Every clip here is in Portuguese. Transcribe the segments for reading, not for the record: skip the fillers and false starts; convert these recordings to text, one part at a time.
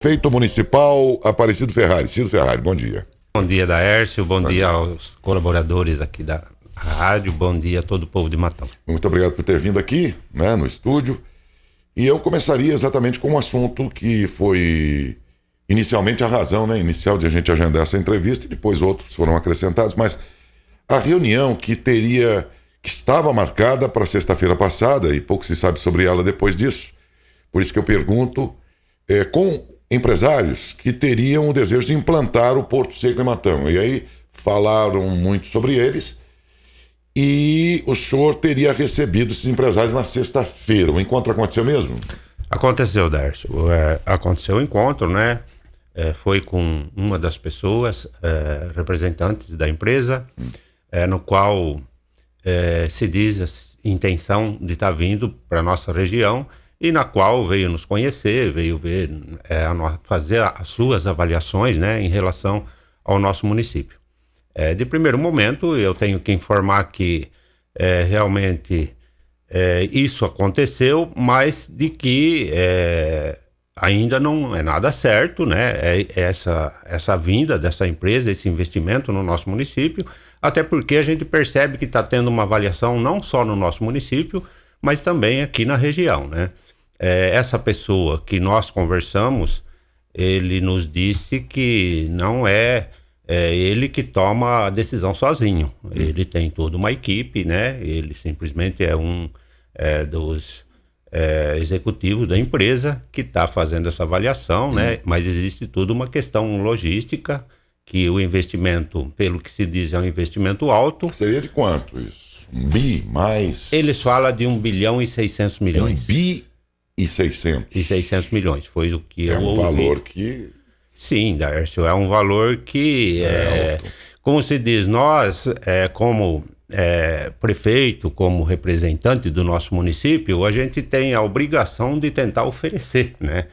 Prefeito Municipal Aparecido Ferrari. Cido Ferrari, bom dia. Bom dia, Daércio, bom dia aos colaboradores aqui da rádio, bom dia a todo o povo de Matão. Muito obrigado por ter vindo aqui, né, no estúdio. E eu começaria exatamente com um assunto que foi inicialmente a razão, né, inicial de a gente agendar essa entrevista, e depois outros foram acrescentados, mas a reunião que estava marcada para sexta-feira passada, e pouco se sabe sobre ela depois disso, por isso que eu pergunto, com empresários que teriam o desejo de implantar o Porto Seco em Matão. E aí falaram muito sobre eles e o senhor teria recebido esses empresários na sexta-feira. O encontro aconteceu mesmo? Aconteceu, Dércio. Aconteceu o encontro, né? Foi com uma das pessoas, representantes da empresa, no qual se diz a intenção de estar vindo para a nossa região, e na qual veio nos conhecer, veio ver, fazer as suas avaliações, né, em relação ao nosso município. De primeiro momento, eu tenho que informar que realmente isso aconteceu, mas de que ainda não é nada certo, né, essa vinda dessa empresa, esse investimento no nosso município, até porque a gente percebe que está tendo uma avaliação não só no nosso município, mas também aqui na região, né. Essa pessoa que nós conversamos, ele nos disse que não é ele que toma a decisão sozinho. Ele tem toda uma equipe, né? Ele simplesmente é um dos executivos da empresa que está fazendo essa avaliação, né? Mas existe toda uma questão logística, que o investimento, pelo que se diz, é um investimento alto. Seria de quanto isso? 1 bi mais? Eles falam de 1 bilhão e 600 milhões. 1 bi e 600. E 600 milhões, foi o que eu ouvi. É um valor que... Sim, Dércio, é um valor que, como se diz, nós, como prefeito, como representante do nosso município, a gente tem a obrigação de tentar oferecer, né?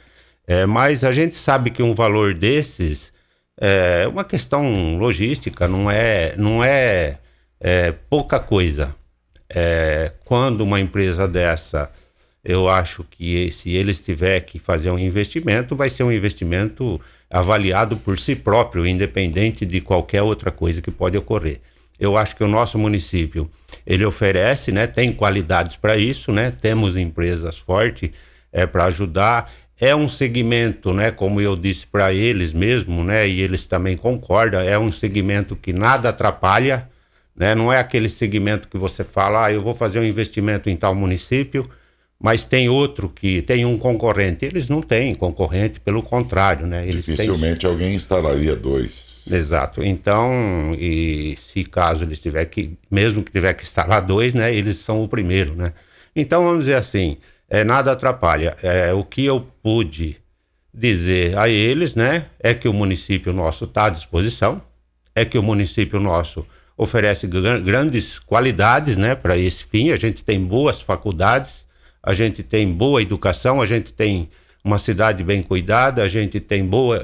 Mas a gente sabe que um valor desses é uma questão logística, não é pouca coisa. Quando uma empresa dessa... Eu acho que se eles tiverem que fazer um investimento, vai ser um investimento avaliado por si próprio, independente de qualquer outra coisa que pode ocorrer. Eu acho que o nosso município, ele oferece, né, tem qualidades para isso, né, temos empresas fortes para ajudar. É um segmento, né, como eu disse para eles mesmo, né, e eles também concordam, é um segmento que nada atrapalha, né, não é aquele segmento que você fala, eu vou fazer um investimento em tal município, mas tem outro que tem um concorrente. Eles não têm concorrente, pelo contrário, né? Eles dificilmente alguém instalaria 2. Exato. Então, e se caso eles tiver que, mesmo que tiver que instalar 2, né? Eles são o primeiro, né? Então, vamos dizer assim, nada atrapalha. O que eu pude dizer a eles, né? É que o município nosso está à disposição, é que o município nosso oferece grandes qualidades, né? Para esse fim, a gente tem boas faculdades, a gente tem boa educação, a gente tem uma cidade bem cuidada, a gente tem boa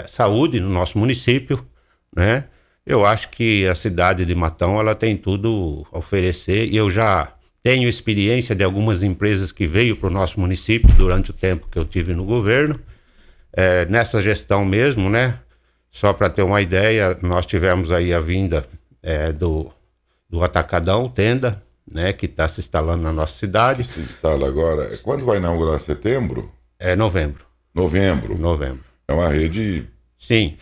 saúde no nosso município, né? Eu acho que a cidade de Matão, ela tem tudo a oferecer, e eu já tenho experiência de algumas empresas que veio para o nosso município durante o tempo que eu tive no governo, nessa gestão mesmo, né? Só para ter uma ideia, nós tivemos aí a vinda do Atacadão, Tenda, né, que está se instalando na nossa cidade. Que se instala agora. Quando vai inaugurar? Setembro? Novembro. Novembro. É uma rede... Sim.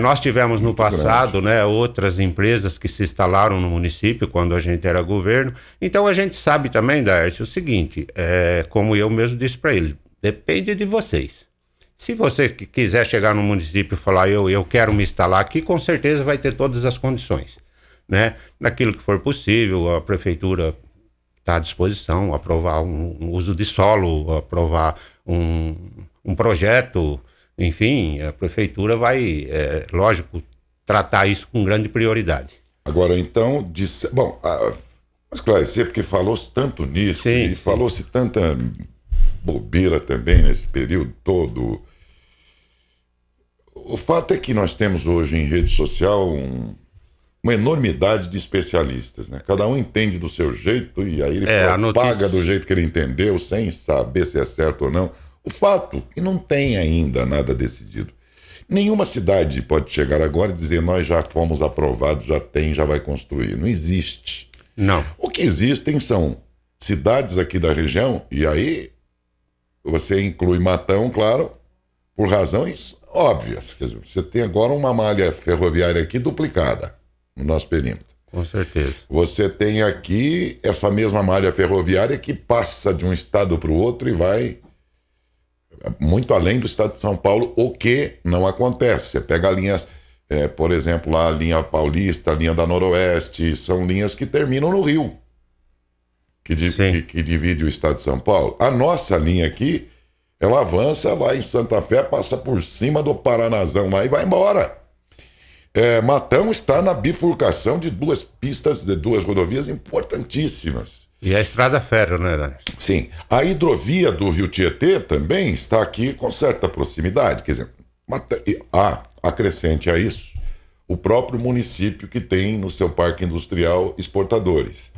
Nós tivemos no passado, né, outras empresas que se instalaram no município quando a gente era governo. Então a gente sabe também, Dércio, o seguinte, como eu mesmo disse para ele, depende de vocês. Se você quiser chegar no município e falar, eu quero me instalar aqui, com certeza vai ter todas as condições, né? Naquilo que for possível, a prefeitura está à disposição, aprovar um uso de solo, aprovar um projeto, enfim, a prefeitura vai, lógico, tratar isso com grande prioridade. Agora, então, vamos esclarecer, porque falou-se tanto nisso, sim, falou-se tanta bobeira também nesse período todo. O fato é que nós temos hoje em rede social uma enormidade de especialistas, né? Cada um entende do seu jeito e aí ele paga do jeito que ele entendeu, sem saber se é certo ou não. O fato é que não tem ainda nada decidido. Nenhuma cidade pode chegar agora e dizer nós já fomos aprovados, já tem, já vai construir. Não existe. Não. O que existem são cidades aqui da região, e aí você inclui Matão, claro, por razões óbvias. Quer dizer, você tem agora uma malha ferroviária aqui duplicada no nosso perímetro. Com certeza. Você tem aqui essa mesma malha ferroviária que passa de um estado para o outro e vai muito além do estado de São Paulo, o que não acontece. Você pega linhas, por exemplo, lá a linha Paulista, a linha da Noroeste, são linhas que terminam no Rio, que divide o estado de São Paulo. A nossa linha aqui, ela avança lá em Santa Fé, passa por cima do Paranazão lá e vai embora. Matão está na bifurcação de duas pistas, de duas rodovias importantíssimas. E a estrada ferro, né, Larson? Sim. A hidrovia do Rio Tietê também está aqui com certa proximidade. Quer dizer, acrescente a isso o próprio município que tem no seu parque industrial exportadores.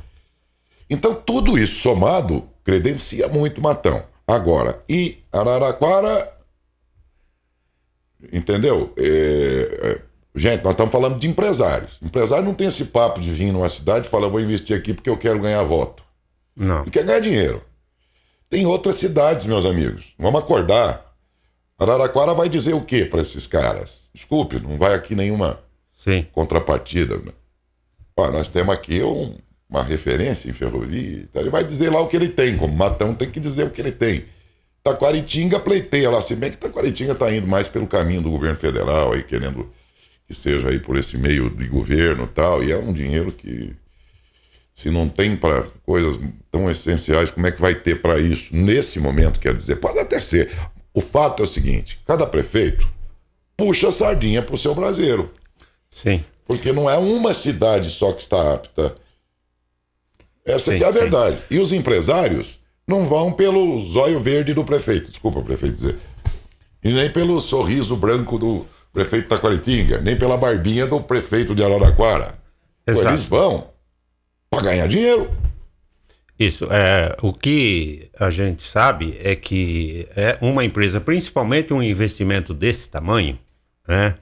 Então, tudo isso somado credencia muito Matão. Agora, e Araraquara, entendeu? Gente, nós estamos falando de empresários. Empresário não tem esse papo de vir numa cidade e falar, vou investir aqui porque eu quero ganhar voto. Não. Ele quer ganhar dinheiro. Tem outras cidades, meus amigos. Vamos acordar. Araraquara vai dizer o quê para esses caras? Desculpe, não vai aqui nenhuma contrapartida. Nós temos aqui uma referência em ferrovia. Então ele vai dizer lá o que ele tem, como Matão tem que dizer o que ele tem. Taquaritinga pleiteia lá, se bem que Taquaritinga está indo mais pelo caminho do governo federal, aí querendo que seja aí por esse meio de governo e tal, e é um dinheiro que, se não tem para coisas tão essenciais, como é que vai ter para isso? Nesse momento, quero dizer, pode até ser. O fato é o seguinte, cada prefeito puxa a sardinha pro seu braseiro. Sim. Porque não é uma cidade só que está apta. Essa aqui é a verdade. E os empresários não vão pelo zóio verde do prefeito, desculpa, prefeito dizer, e nem pelo sorriso branco do prefeito de Taquaritinga, nem pela barbinha do prefeito de Araraquara. Eles vão para ganhar dinheiro. Isso. O que a gente sabe é que uma empresa, principalmente um investimento desse tamanho, né?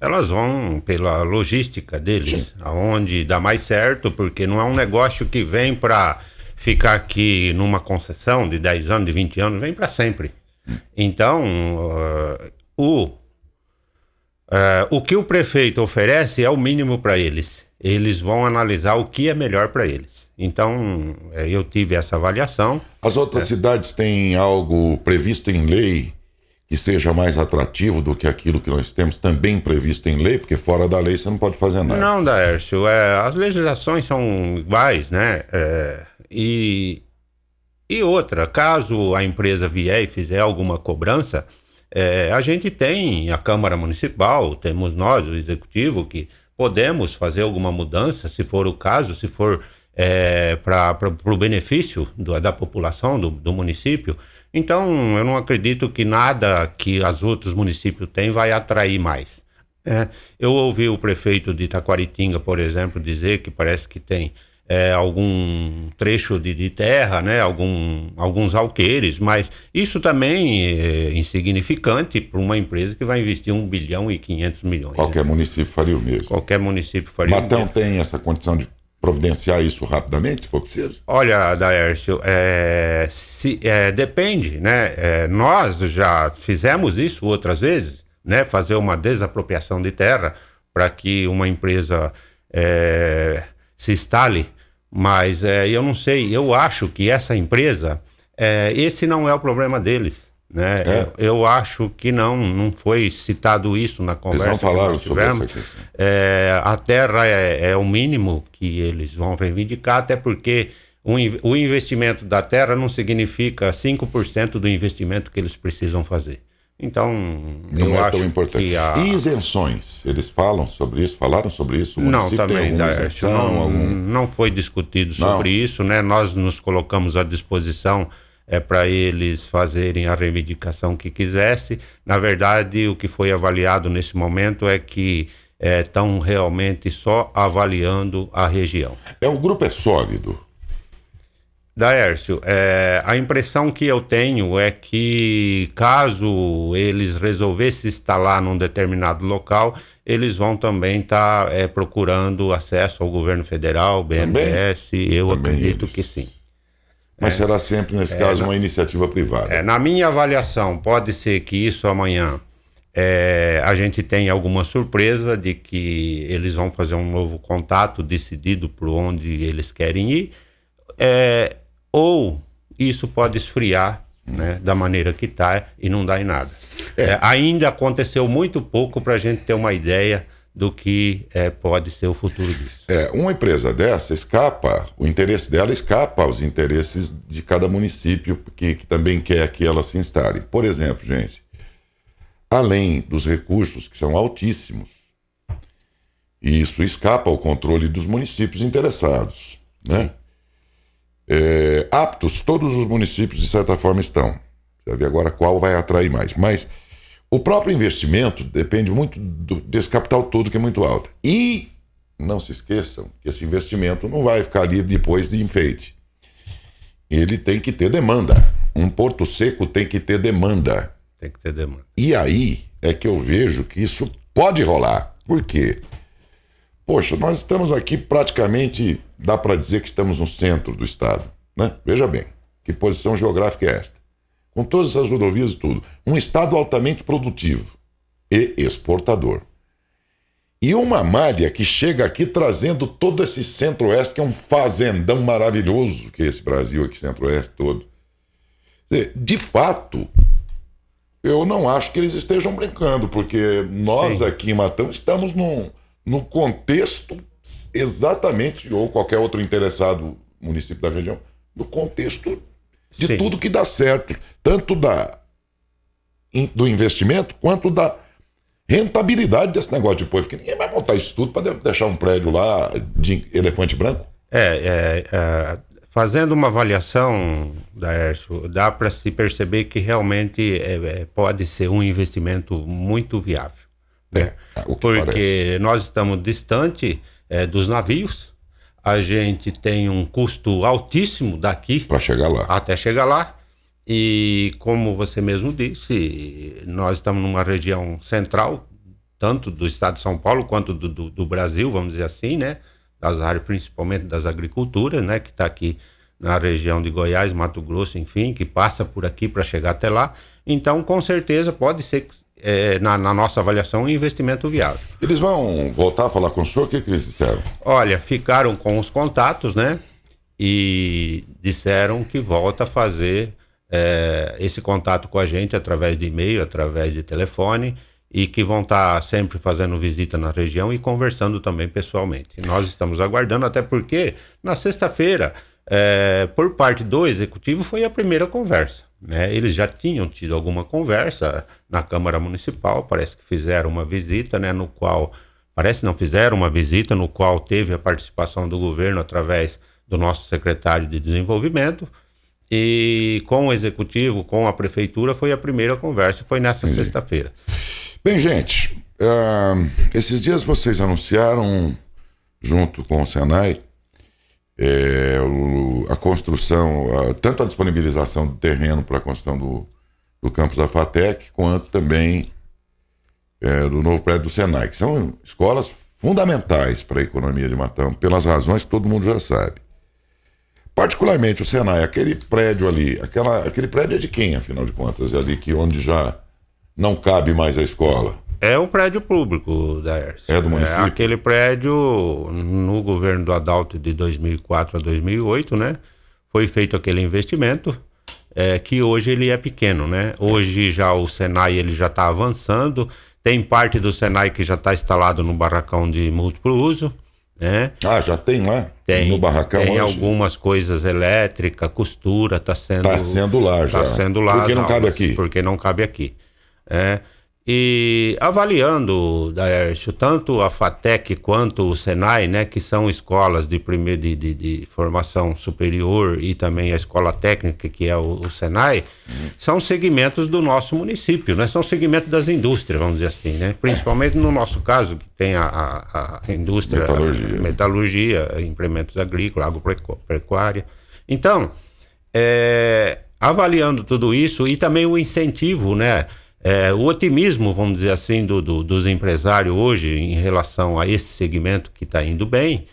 Elas vão pela logística deles, aonde dá mais certo, porque não é um negócio que vem para ficar aqui numa concessão de 10 anos, de 20 anos, vem para sempre. Então, o que o prefeito oferece é o mínimo para eles. Eles vão analisar o que é melhor para eles. Então, eu tive essa avaliação. As outras cidades têm algo previsto em lei que seja mais atrativo do que aquilo que nós temos também previsto em lei, porque fora da lei você não pode fazer nada. Não, Daércio, as legislações são iguais, né? E outra, caso a empresa vier e fizer alguma cobrança, a gente tem a Câmara Municipal, temos nós, o Executivo, que podemos fazer alguma mudança, se for o caso, se for para o benefício da população do município. Então, eu não acredito que nada que os outros municípios têm vai atrair mais. Eu ouvi o prefeito de Taquaritinga, por exemplo, dizer que parece que tem algum trecho de terra, né? Alguns alqueires, mas isso também é insignificante para uma empresa que vai investir 1 bilhão e 500 milhões. Qualquer município faria o mesmo. Qualquer município faria Matão o mesmo. tem essa condição de providenciar isso rapidamente, se for preciso? Olha, Daércio, depende, né? Nós já fizemos isso outras vezes, né? Fazer uma desapropriação de terra para que uma empresa se instale, mas eu não sei, eu acho que essa empresa, esse não é o problema deles, né? Eu acho que não foi citado isso na conversa. Eles não falaram sobre essa questão. A terra é o mínimo que eles vão reivindicar, até porque o investimento da terra não significa 5% do investimento que eles precisam fazer. Então, não eu é acho tão importante. Que E isenções? Eles falaram sobre isso? Falaram sobre isso? O não, município também, tem alguma isenção? não foi discutido sobre isso, né? Nós nos colocamos à disposição para eles fazerem a reivindicação que quisesse. Na verdade, o que foi avaliado nesse momento é que estão realmente só avaliando a região. O grupo é sólido? Daércio, a impressão que eu tenho é que caso eles resolvessem instalar num determinado local, eles vão também estar procurando acesso ao governo federal, BNDES, eu acredito que sim. Mas será sempre, nesse caso, uma iniciativa privada? Na minha avaliação, pode ser que isso amanhã a gente tenha alguma surpresa de que eles vão fazer um novo contato decidido por onde eles querem ir, ou isso pode esfriar, né, da maneira que está e não dar em nada. Ainda aconteceu muito pouco para a gente ter uma ideia do que pode ser o futuro disso. Uma empresa dessa o interesse dela escapa aos interesses de cada município que também quer que ela se instale. Por exemplo, gente, além dos recursos que são altíssimos, e isso escapa ao controle dos municípios interessados, né? Aptos, todos os municípios de certa forma estão. Você vai ver agora qual vai atrair mais. Mas o próprio investimento depende muito desse capital todo que é muito alto. E não se esqueçam que esse investimento não vai ficar ali depois de enfeite. Ele tem que ter demanda. Um Porto Seco tem que ter demanda. Tem que ter demanda. E aí é que eu vejo que isso pode rolar. Por quê? Poxa, nós estamos aqui praticamente, dá para dizer que estamos no centro do estado, né? Veja bem, que posição geográfica é esta? Com todas essas rodovias e tudo. Um estado altamente produtivo e exportador. E uma malha que chega aqui trazendo todo esse centro-oeste, que é um fazendão maravilhoso, que é esse Brasil aqui, centro-oeste todo. Quer dizer, de fato, eu não acho que eles estejam brincando, porque nós aqui em Matão estamos no contexto exatamente, ou qualquer outro interessado município da região, no contexto de tudo que dá certo, tanto do investimento quanto da rentabilidade desse negócio de porque ninguém vai montar isso tudo para deixar um prédio lá de elefante branco. Fazendo uma avaliação, Daércio, dá para se perceber que realmente pode ser um investimento muito viável. Né? Porque parece. Nós estamos distante dos navios, a gente tem um custo altíssimo daqui para chegar lá. Até chegar lá. E como você mesmo disse, nós estamos numa região central, tanto do estado de São Paulo quanto do Brasil, vamos dizer assim, né? Das áreas, principalmente das agriculturas, né? Que está aqui na região de Goiás, Mato Grosso, enfim, que passa por aqui para chegar até lá. Então, com certeza, pode ser, na nossa avaliação, um investimento viável. Eles vão voltar a falar com o senhor? O que eles disseram? Olha, ficaram com os contatos, né? E disseram que volta a fazer esse contato com a gente através de e-mail, através de telefone, e que vão estar sempre fazendo visita na região e conversando também pessoalmente. Nós estamos aguardando, até porque na sexta-feira, por parte do executivo, foi a primeira conversa, né? Eles já tinham tido alguma conversa na Câmara Municipal, parece que fizeram uma visita, né? No qual teve a participação do governo através do nosso secretário de Desenvolvimento, e com o executivo, com a prefeitura, foi a primeira conversa, foi nessa sexta-feira. Bem, gente, esses dias vocês anunciaram, junto com o Senai, a construção, tanto a disponibilização do terreno para a construção do campus da FATEC, quanto também do novo prédio do Senai, que são escolas fundamentais para a economia de Matão, pelas razões que todo mundo já sabe. Particularmente o Senai, aquele prédio ali, aquele prédio é de quem, afinal de contas? É ali onde já não cabe mais a escola. É um prédio público, Daércio. É do município? Aquele prédio, no governo do Adalto de 2004 a 2008, né? Foi feito aquele investimento, que hoje ele é pequeno, né? Hoje já o Senai ele já está avançando, tem parte do Senai que já está instalado no barracão de múltiplo uso, né? Já tem lá? No barracão tem hoje? Algumas coisas elétricas, costura, está sendo lá já. Está sendo lá. Porque não cabe aqui. Porque não cabe aqui. E avaliando, Daércio, tanto a FATEC quanto o Senai, né, que são escolas de formação superior, e também a escola técnica, que é o Senai, são segmentos do nosso município, né? São segmentos das indústrias, vamos dizer assim, né? Principalmente no nosso caso, que tem a indústria, metalurgia, implementos agrícolas, agropecuária, Então, avaliando tudo isso e também o incentivo, né? O otimismo, vamos dizer assim, dos empresários hoje em relação a esse segmento que está indo bem,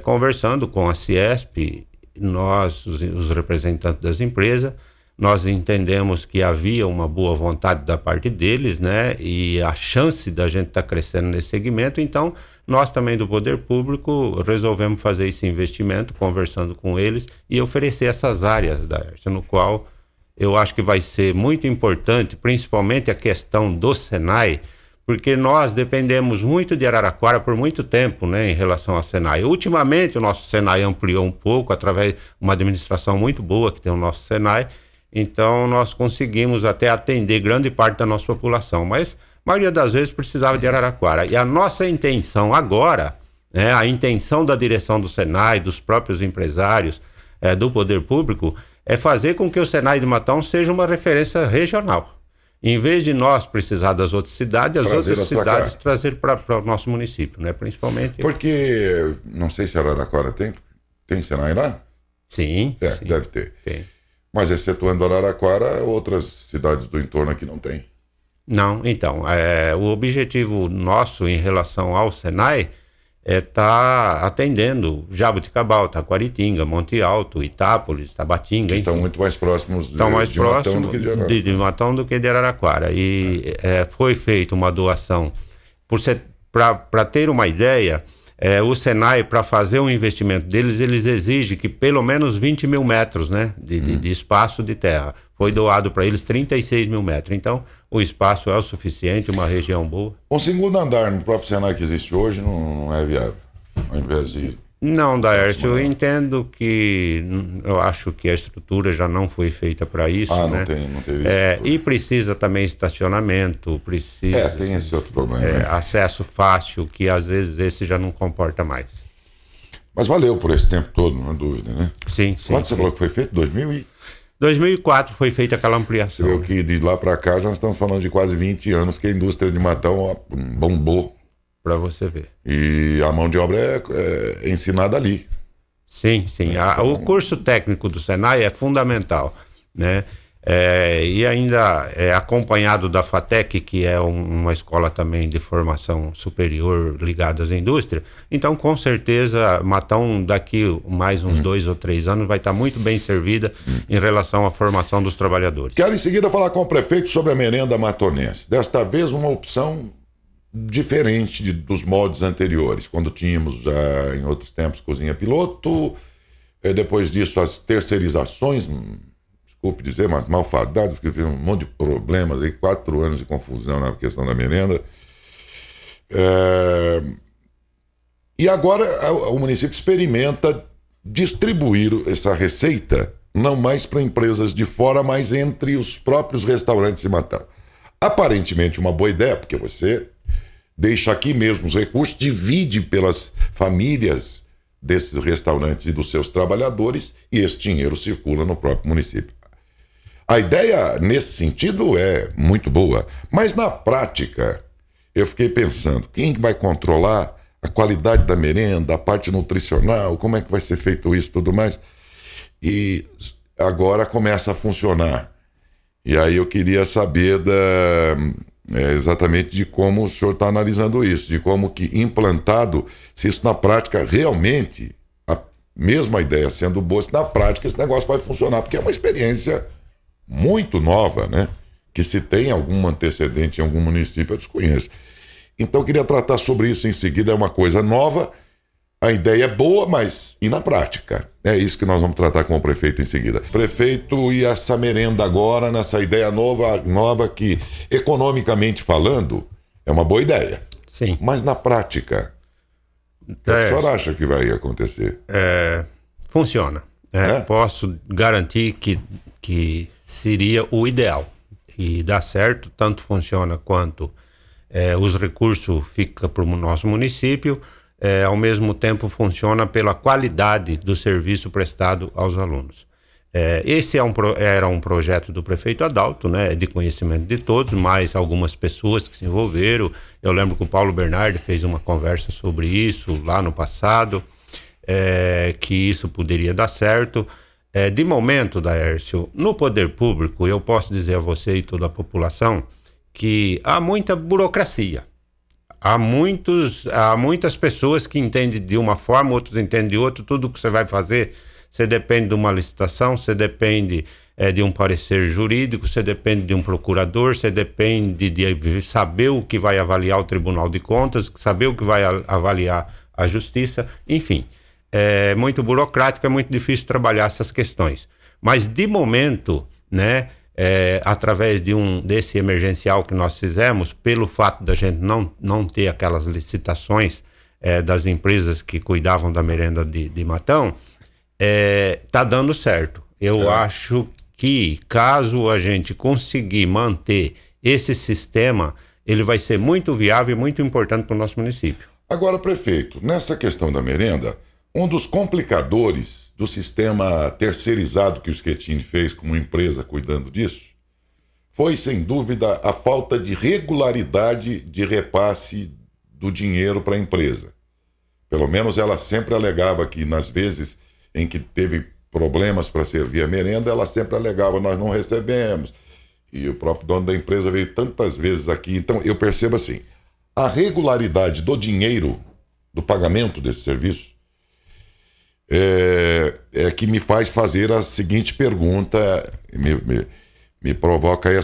conversando com a Ciesp, nós, os representantes das empresas, nós entendemos que havia uma boa vontade da parte deles, né? E a chance da gente estar crescendo nesse segmento. Então, nós também do Poder Público resolvemos fazer esse investimento, conversando com eles e oferecer essas áreas da Laercio, no qual eu acho que vai ser muito importante, principalmente a questão do Senai, porque nós dependemos muito de Araraquara por muito tempo, né, em relação ao Senai. Ultimamente, o nosso Senai ampliou um pouco, através de uma administração muito boa que tem o nosso Senai. Então, nós conseguimos até atender grande parte da nossa população, mas a maioria das vezes precisava de Araraquara. E a nossa intenção agora, né, a intenção da direção do Senai, dos próprios empresários, do Poder Público, é fazer com que o Senai de Matão seja uma referência regional. Em vez de nós precisar das outras cidades, as outras cidades trazer para o nosso município, né? Principalmente. Porque, não sei se Araraquara tem Senai lá? Sim. Sim. Deve ter. Tem. Mas excetuando Araraquara, outras cidades do entorno aqui não tem. Não, então, o objetivo nosso em relação ao Senai tá atendendo Jaboticabal, Taquaritinga, Monte Alto, Itápolis, Tabatinga. Estão muito mais próximos de Matão do que de Araraquara. De Matão do que de Araraquara. E foi feita uma doação. Para ter uma ideia, o Senai, para fazer um investimento deles, eles exigem que pelo menos 20 mil metros, né, de espaço de terra. Foi doado para eles 36 mil metros. Então, o espaço é o suficiente, uma região boa. Um segundo andar no próprio Senai que existe hoje não é viável, ao invés de... Não, Laercio, eu entendo que... Eu acho que a estrutura já não foi feita para isso, né? Não tem isso. E precisa também estacionamento, precisa... tem esse outro problema. Né? Acesso fácil, que às vezes esse já não comporta mais. Mas valeu por esse tempo todo, não há dúvida, né? Sim. Quando você falou que foi feito? 2004 foi feita aquela ampliação. Você viu que de lá para cá já nós estamos falando de quase 20 anos que a indústria de Matão bombou. Para você ver. E a mão de obra é ensinada ali. Sim. O curso técnico do Senai é fundamental, né? E ainda é acompanhado da FATEC, que é uma escola também de formação superior ligada às indústrias. Então, com certeza, Matão daqui mais uns 2 ou 3 anos vai estar muito bem servida em relação à formação dos trabalhadores. Quero em seguida falar com o prefeito sobre a merenda matonense. Desta vez uma opção diferente dos moldes anteriores, quando tínhamos em outros tempos cozinha piloto, depois disso as terceirizações, desculpe dizer, mas malfadadas, porque teve um monte de problemas aí, 4 anos de confusão na questão da merenda. E agora o município experimenta distribuir essa receita não mais para empresas de fora, mas entre os próprios restaurantes de Matão. Aparentemente uma boa ideia, porque você deixa aqui mesmo os recursos, divide pelas famílias desses restaurantes e dos seus trabalhadores e esse dinheiro circula no próprio município. A ideia nesse sentido é muito boa, mas na prática eu fiquei pensando, quem vai controlar a qualidade da merenda, a parte nutricional, como é que vai ser feito isso e tudo mais? E agora começa a funcionar. E aí eu queria saber exatamente de como o senhor está analisando isso, de como que implantado, se isso na prática realmente, a mesma ideia sendo boa, se na prática esse negócio vai funcionar, porque é uma experiência muito nova, né? Que se tem algum antecedente em algum município, eu desconheço. Então eu queria tratar sobre isso em seguida, é uma coisa nova, a ideia é boa, mas e na prática? É isso que nós vamos tratar com o prefeito em seguida. Prefeito, e essa merenda agora, nessa ideia nova que, economicamente falando, é uma boa ideia. Sim. Mas na prática, o que o senhor acha que vai acontecer? Funciona. Posso garantir que seria o ideal. E dá certo, tanto funciona quanto os recursos ficam para o nosso município, ao mesmo tempo funciona pela qualidade do serviço prestado aos alunos. Esse era um projeto do prefeito Adalto, né, de conhecimento de todos, mais algumas pessoas que se envolveram. Eu lembro que o Paulo Bernardi fez uma conversa sobre isso lá no passado. que isso poderia dar certo. De momento, Daércio, no poder público, eu posso dizer a você e toda a população que há muita burocracia. Há muitas pessoas que entendem de uma forma, outros entendem de outra. Tudo que você vai fazer, você depende de uma licitação, você depende de um parecer jurídico, você depende de um procurador, você depende de saber o que vai avaliar o Tribunal de Contas, saber o que vai avaliar a Justiça, enfim. É muito burocrático, é muito difícil trabalhar essas questões. Mas, de momento, né, através desse emergencial que nós fizemos, pelo fato da gente não ter aquelas licitações das empresas que cuidavam da merenda de Matão, tá dando certo. Eu acho que, caso a gente conseguir manter esse sistema, ele vai ser muito viável e muito importante para o nosso município. Agora, prefeito, nessa questão da merenda, um dos complicadores do sistema terceirizado que o Schettini fez como empresa cuidando disso foi, sem dúvida, a falta de regularidade de repasse do dinheiro para a empresa. Pelo menos ela sempre alegava que, nas vezes em que teve problemas para servir a merenda, ela sempre alegava: nós não recebemos. E o próprio dono da empresa veio tantas vezes aqui. Então, eu percebo assim, a regularidade do dinheiro, do pagamento desse serviço, é que me faz fazer a seguinte pergunta, me provoca a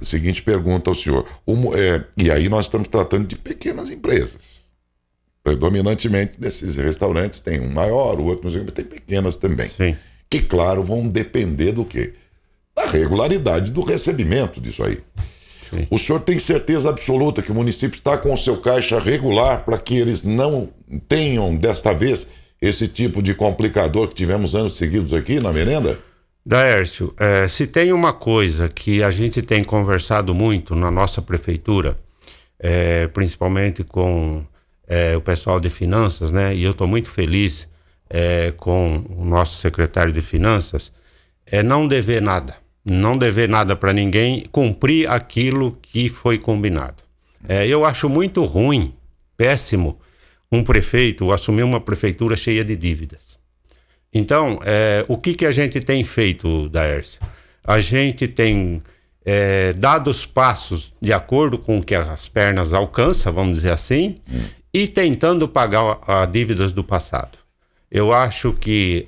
seguinte pergunta ao senhor. E aí nós estamos tratando de pequenas empresas. Predominantemente nesses restaurantes tem um maior, o outro mas tem pequenas também. Sim. Que, claro, vão depender do quê? Da regularidade do recebimento disso aí. Sim. O senhor tem certeza absoluta que o município está com o seu caixa regular para que eles não tenham, desta vez, esse tipo de complicador que tivemos anos seguidos aqui na merenda? Daércio, se tem uma coisa que a gente tem conversado muito na nossa prefeitura, principalmente com o pessoal de finanças, né? E eu estou muito feliz com o nosso secretário de finanças, não dever nada. Não dever nada para ninguém, cumprir aquilo que foi combinado. Eu acho muito ruim, péssimo, um prefeito assumir uma prefeitura cheia de dívidas. Então, o que a gente tem feito, Daércio? A gente tem dado os passos de acordo com o que as pernas alcançam, vamos dizer assim, e tentando pagar as dívidas do passado. Eu acho que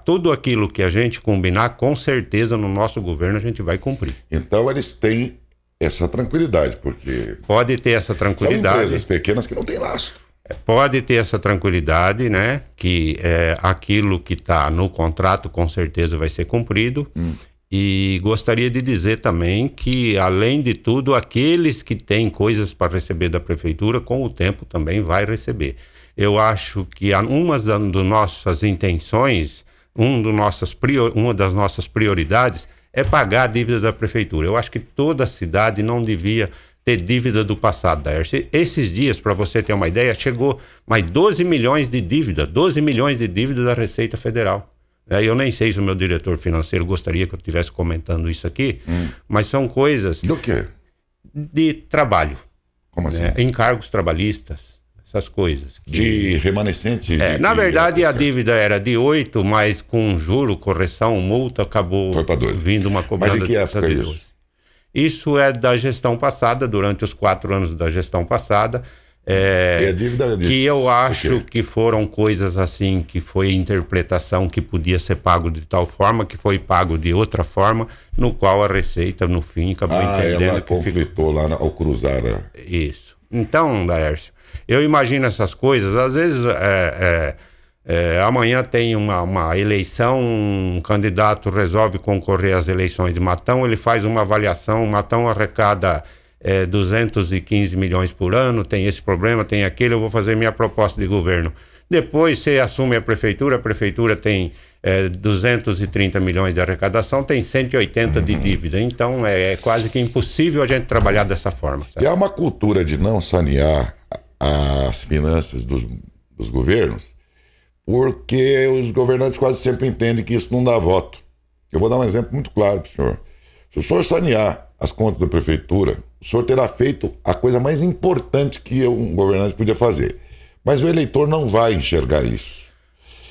tudo aquilo que a gente combinar, com certeza no nosso governo a gente vai cumprir. Então eles têm essa tranquilidade, porque... Pode ter essa tranquilidade. São empresas pequenas que não têm lastro. Pode ter essa tranquilidade, né? Que aquilo que está no contrato com certeza vai ser cumprido. E gostaria de dizer também que, além de tudo, aqueles que têm coisas para receber da prefeitura, com o tempo também vai receber. Eu acho que uma das nossas intenções, uma das nossas prioridades é pagar a dívida da prefeitura. Eu acho que toda cidade não devia ter dívida do passado, Daércio. Esses dias, para você ter uma ideia, chegou mais 12 milhões de dívida da Receita Federal. Eu nem sei se o meu diretor financeiro gostaria que eu estivesse comentando isso aqui, mas são coisas... Do quê? De trabalho. Como assim? Encargos trabalhistas, essas coisas. De remanescente? Na verdade, a dívida era de 8, mas com juro, correção, multa, acabou vindo uma cobrança. Mas de que época é isso? Isso é da gestão passada, durante os 4 anos da gestão passada. E a dívida que eu acho que foram coisas assim, que foi interpretação que podia ser pago de tal forma, que foi pago de outra forma, no qual a Receita, no fim, acabou entendendo ela que conflitou lá ao cruzar. Isso. Então, Daércio, eu imagino essas coisas, às vezes amanhã tem uma eleição, um candidato resolve concorrer às eleições de Matão, ele faz uma avaliação, Matão arrecada 215 milhões por ano, tem esse problema, tem aquele, eu vou fazer minha proposta de governo. Depois você assume a prefeitura tem 230 milhões de arrecadação, tem 180 de dívida. Então é quase que impossível a gente trabalhar dessa forma. Sabe? E há uma cultura de não sanear as finanças dos governos, porque os governantes quase sempre entendem que isso não dá voto. Eu vou dar um exemplo muito claro para o senhor. Se o senhor sanear as contas da prefeitura, o senhor terá feito a coisa mais importante que um governante podia fazer. Mas o eleitor não vai enxergar isso.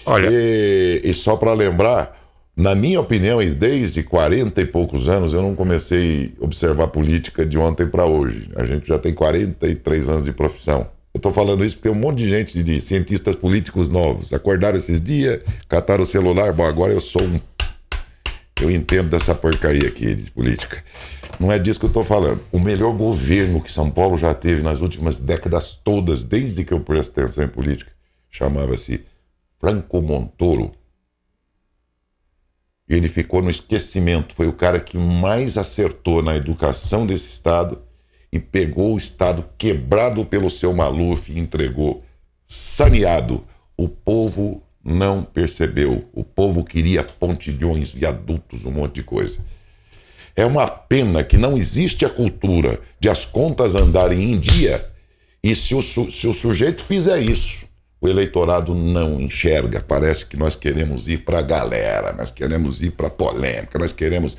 Olha, E só para lembrar, na minha opinião, e desde 40 e poucos anos, eu não comecei a observar política de ontem para hoje. A gente já tem 43 anos de profissão. Eu estou falando isso porque tem um monte de gente, de cientistas políticos novos. Acordaram esses dias, cataram o celular. Bom, agora eu entendo dessa porcaria aqui de política. Não é disso que eu estou falando. O melhor governo que São Paulo já teve nas últimas décadas todas, desde que eu presto atenção em política, chamava-se Franco Montoro. Ele ficou no esquecimento. Foi o cara que mais acertou na educação desse estado e pegou o estado quebrado pelo seu Maluf e entregou saneado. O povo não percebeu. O povo queria pontilhões, viadutos, um monte de coisa. É uma pena que não existe a cultura de as contas andarem em dia, e se o sujeito fizer isso, o eleitorado não enxerga. Parece que nós queremos ir para a galera, nós queremos ir para a polêmica, nós queremos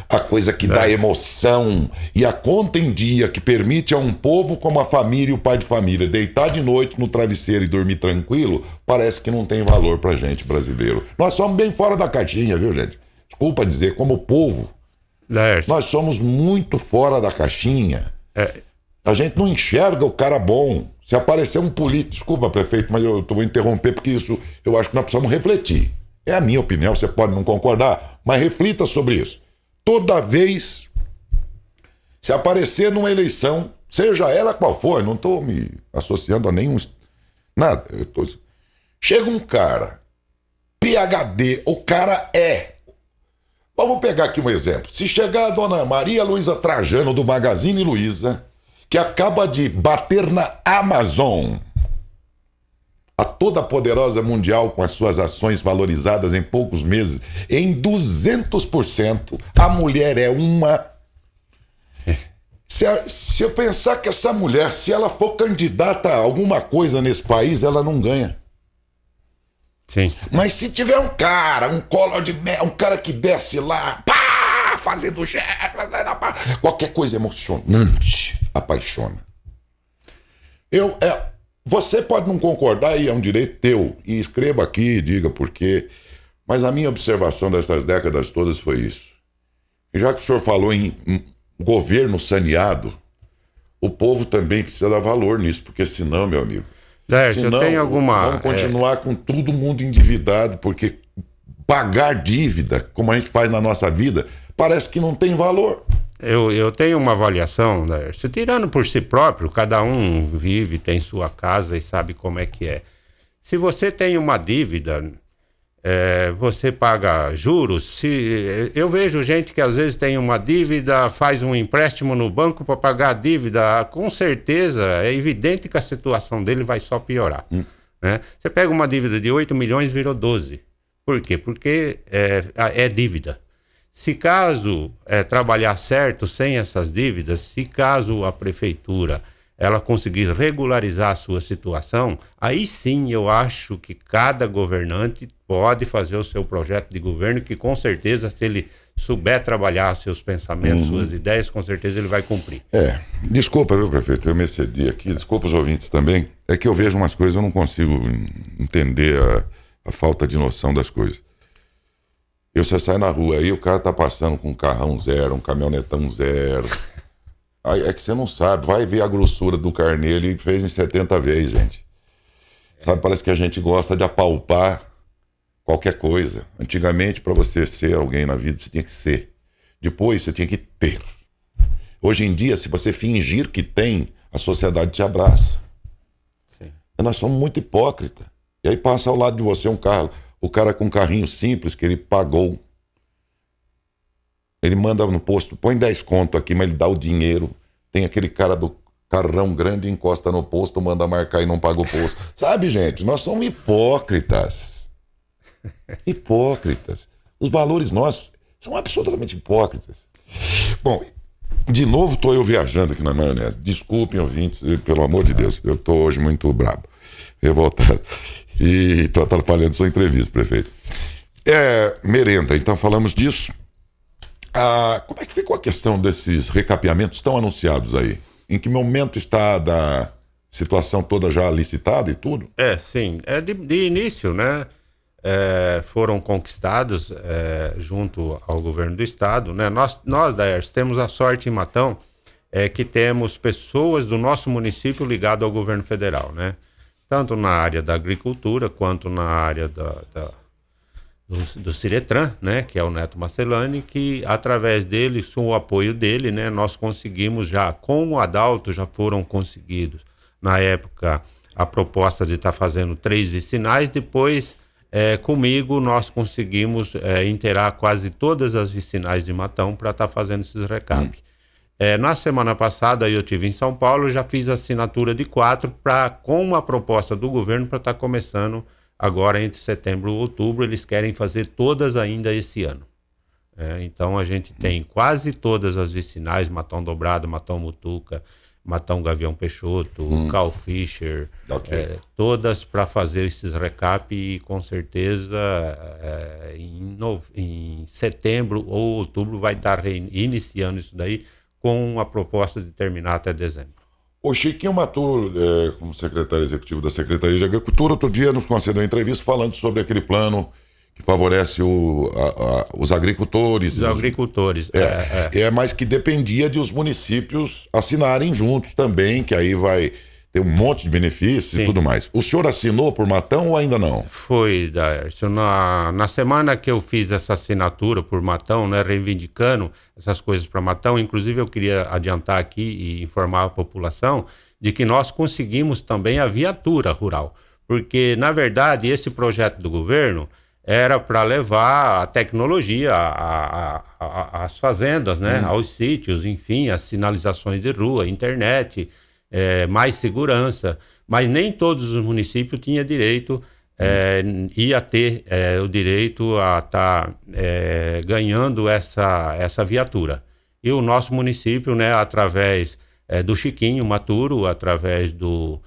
a coisa que dá emoção e a conta em dia que permite a um povo como a família e o pai de família deitar de noite no travesseiro e dormir tranquilo. Parece que não tem valor pra gente brasileiro. Nós somos bem fora da caixinha, viu, gente? Desculpa dizer, como povo, nós somos muito fora da caixinha. A gente não enxerga o cara bom. Se aparecer um político... Desculpa, prefeito, mas eu vou interromper porque isso eu acho que nós precisamos refletir. É a minha opinião, você pode não concordar, mas reflita sobre isso. Toda vez, se aparecer numa eleição, seja ela qual for, não estou me associando a nenhum... Nada. Chega um cara, PhD, o cara é... Vamos pegar aqui um exemplo. Se chegar a dona Maria Luísa Trajano, do Magazine Luiza, que acaba de bater na Amazon, a toda poderosa mundial, com as suas ações valorizadas em poucos meses em 200%, a mulher é uma... Se eu pensar que essa mulher, se ela for candidata a alguma coisa nesse país, ela não ganha. Sim. Mas se tiver um cara, um Collor de Mello, um cara que desce lá, pá, fazendo qualquer coisa emocionante, apaixona. Você pode não concordar e é um direito teu, e escreva aqui, diga por quê, mas a minha observação dessas décadas todas foi isso. E já que o senhor falou em governo saneado, o povo também precisa dar valor nisso, porque senão, meu amigo, senão, eu tenho vamos continuar com todo mundo endividado, porque pagar dívida, como a gente faz na nossa vida, parece que não tem valor. Eu tenho uma avaliação, Laércio, tirando por si próprio, cada um vive, tem sua casa e sabe como é que é. Se você tem uma dívida, você paga juros. Eu vejo gente que às vezes tem uma dívida, faz um empréstimo no banco para pagar a dívida, com certeza é evidente que a situação dele vai só piorar. Né? Você pega uma dívida de 8 milhões, virou 12. Por quê? Porque é dívida. Se caso trabalhar certo sem essas dívidas, se caso a prefeitura ela conseguir regularizar a sua situação, aí sim eu acho que cada governante pode fazer o seu projeto de governo, que com certeza, se ele souber trabalhar seus pensamentos, suas ideias, com certeza ele vai cumprir. Desculpa, viu, prefeito, eu me excedi aqui, desculpa os ouvintes também, é que eu vejo umas coisas, eu não consigo entender a falta de noção das coisas. Você sai na rua, aí o cara tá passando com um carrão zero, um caminhonetão zero. Aí é que você não sabe, vai ver a grossura do carnê, ele fez em 70 vezes, gente. Sabe, parece que a gente gosta de apalpar qualquer coisa. Antigamente, para você ser alguém na vida, você tinha que ser. Depois, você tinha que ter. Hoje em dia, se você fingir que tem, a sociedade te abraça. Sim. Nós somos muito hipócritas. E aí passa ao lado de você um carro, o cara com um carrinho simples que ele pagou. Ele manda no posto, põe 10 conto aqui, mas ele dá o dinheiro. Tem aquele cara do carrão grande, encosta no posto, manda marcar e não paga o posto. Sabe, gente, nós somos hipócritas. Hipócritas. Os valores nossos são absolutamente hipócritas. Bom, de novo estou eu viajando aqui na maionese. Desculpem, ouvintes, pelo amor de Deus, eu estou hoje muito brabo, revoltado. E estou atrapalhando sua entrevista, prefeito. Merenda, então falamos disso. Como é que ficou a questão desses recapeamentos tão anunciados aí? Em que momento está da situação toda já licitada e tudo? Sim. De início, né? foram conquistados junto ao governo do estado, né? Nós Daércio, temos a sorte em Matão que temos pessoas do nosso município ligadas ao governo federal, né? Tanto na área da agricultura quanto na área do Ciretran, né, que é o Neto Marcelani, que através dele, com o apoio dele, né, nós conseguimos já, com o Adalto, já foram conseguidos, na época, a proposta de estar fazendo 3 vicinais, depois, comigo, nós conseguimos inteirar quase todas as vicinais de Matão para estar fazendo esses recapes. Na semana passada, eu estive em São Paulo, já fiz a assinatura de 4 com uma proposta do governo para estar começando agora entre setembro e outubro. Eles querem fazer todas ainda esse ano. Então a gente tem quase todas as vicinais, Matão Dobrado, Matão Mutuca, Matão Gavião Peixoto, Carl Fischer, todas para fazer esses recap e com certeza em setembro ou outubro vai estar iniciando isso daí com a proposta de terminar até dezembro. O Chiquinho Maturo, como secretário executivo da Secretaria de Agricultura, outro dia nos concedeu uma entrevista falando sobre aquele plano que favorece os agricultores. Os agricultores. Mas que dependia de os municípios assinarem juntos também, que aí vai ter um monte de benefícios. Sim. E tudo mais. O senhor assinou por Matão ou ainda não? Foi, Daércio. Na semana que eu fiz essa assinatura por Matão, né, reivindicando essas coisas para Matão, inclusive eu queria adiantar aqui e informar a população de que nós conseguimos também a viatura rural, porque, na verdade, esse projeto do governo era para levar a tecnologia às fazendas, né, aos sítios, enfim, as sinalizações de rua, internet, mais segurança, mas nem todos os municípios tinham direito, ia ter o direito a estar ganhando essa viatura. E o nosso município, né, através do Chiquinho Maturo, através do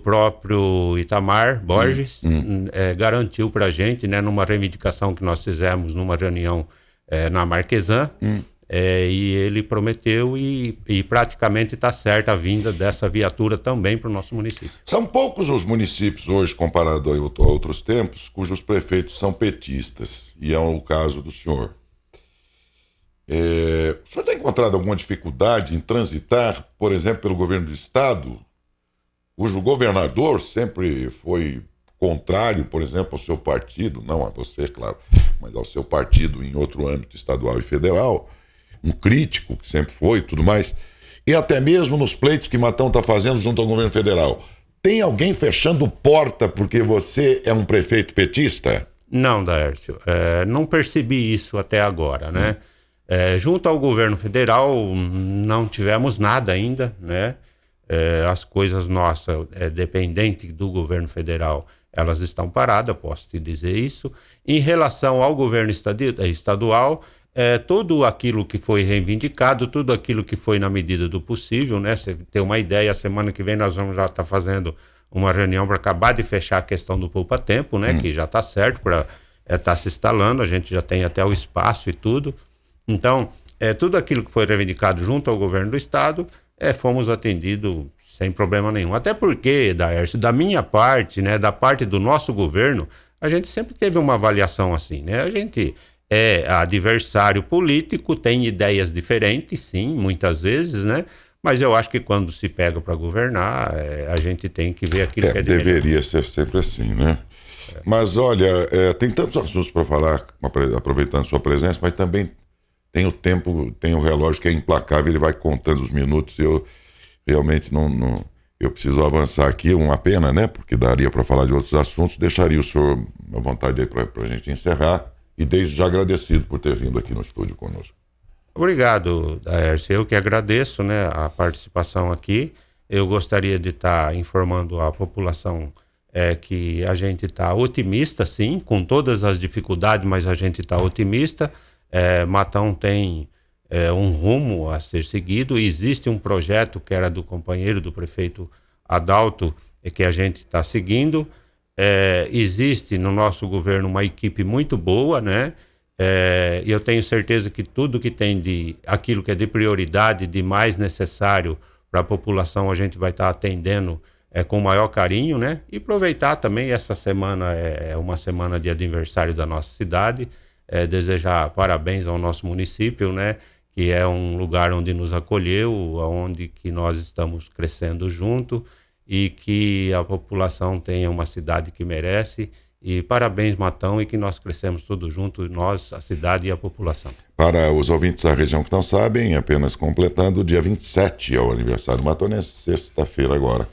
próprio Itamar Borges, garantiu para a gente, né, numa reivindicação que nós fizemos numa reunião na Marquesan, e ele prometeu e praticamente está certa a vinda dessa viatura também para o nosso município. São poucos os municípios hoje, comparado a outros tempos, cujos prefeitos são petistas, e é o caso do senhor. O senhor tem encontrado alguma dificuldade em transitar, por exemplo, pelo governo do estado, cujo governador sempre foi contrário, por exemplo, ao seu partido, não a você, claro, mas ao seu partido em outro âmbito estadual e federal, um crítico que sempre foi e tudo mais, e até mesmo nos pleitos que Matão está fazendo junto ao governo federal. Tem alguém fechando porta porque você é um prefeito petista? Não, Daércio, não percebi isso até agora, né? Junto ao governo federal não tivemos nada ainda, né? As coisas nossas, dependentes do governo federal, elas estão paradas, posso te dizer isso. Em relação ao governo estadual, tudo aquilo que foi reivindicado, tudo aquilo que foi na medida do possível, né? Você tem uma ideia, a semana que vem nós vamos já estar fazendo uma reunião para acabar de fechar a questão do poupa-tempo, né? Que já está certo para estar se instalando, a gente já tem até o espaço e tudo. Então, tudo aquilo que foi reivindicado junto ao governo do estado, fomos atendidos sem problema nenhum. Até porque, Daércio, da minha parte, né, da parte do nosso governo, a gente sempre teve uma avaliação assim, né? A gente é adversário político, tem ideias diferentes, sim, muitas vezes, né? Mas eu acho que quando se pega para governar, a gente tem que ver aquilo que é de melhor. Deveria ser sempre assim, né? Mas olha, tem tantos assuntos para falar, aproveitando sua presença, mas também tem o tempo, tem o relógio que é implacável, ele vai contando os minutos. Eu realmente não eu preciso avançar aqui, uma pena, né? Porque daria para falar de outros assuntos. Deixaria o senhor à vontade aí para a gente encerrar. E desde já agradecido por ter vindo aqui no estúdio conosco. Obrigado, Daércio. Eu que agradeço, né, a participação aqui. Eu gostaria de estar informando a população que a gente está otimista, sim, com todas as dificuldades, mas a gente está otimista. Matão tem um rumo a ser seguido. Existe um projeto que era do companheiro do prefeito Adalto, que a gente está seguindo. Existe no nosso governo uma equipe muito boa, né? E eu tenho certeza que tudo que tem aquilo que é de prioridade, de mais necessário para a população, a gente vai estar atendendo com o maior carinho, né? E aproveitar também essa semana, é uma semana de aniversário da nossa cidade, desejar parabéns ao nosso município, né? Que é um lugar onde nos acolheu, onde que nós estamos crescendo junto e que a população tenha uma cidade que merece. E parabéns, Matão, e que nós crescemos todos juntos, nós, a cidade e a população. Para os ouvintes da região que não sabem, apenas completando, dia 27 é o aniversário do Matão, é sexta-feira agora.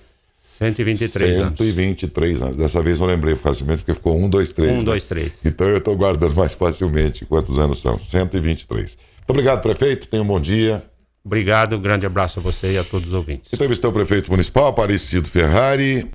123 anos. 123 anos. Dessa vez eu lembrei facilmente, porque ficou 1, 2, 3. 1, 2, 3. Então eu estou guardando mais facilmente quantos anos são. 123. Muito obrigado, prefeito. Tenha um bom dia. Obrigado, grande abraço a você e a todos os ouvintes. Entrevistou o prefeito municipal, Aparecido Ferrari.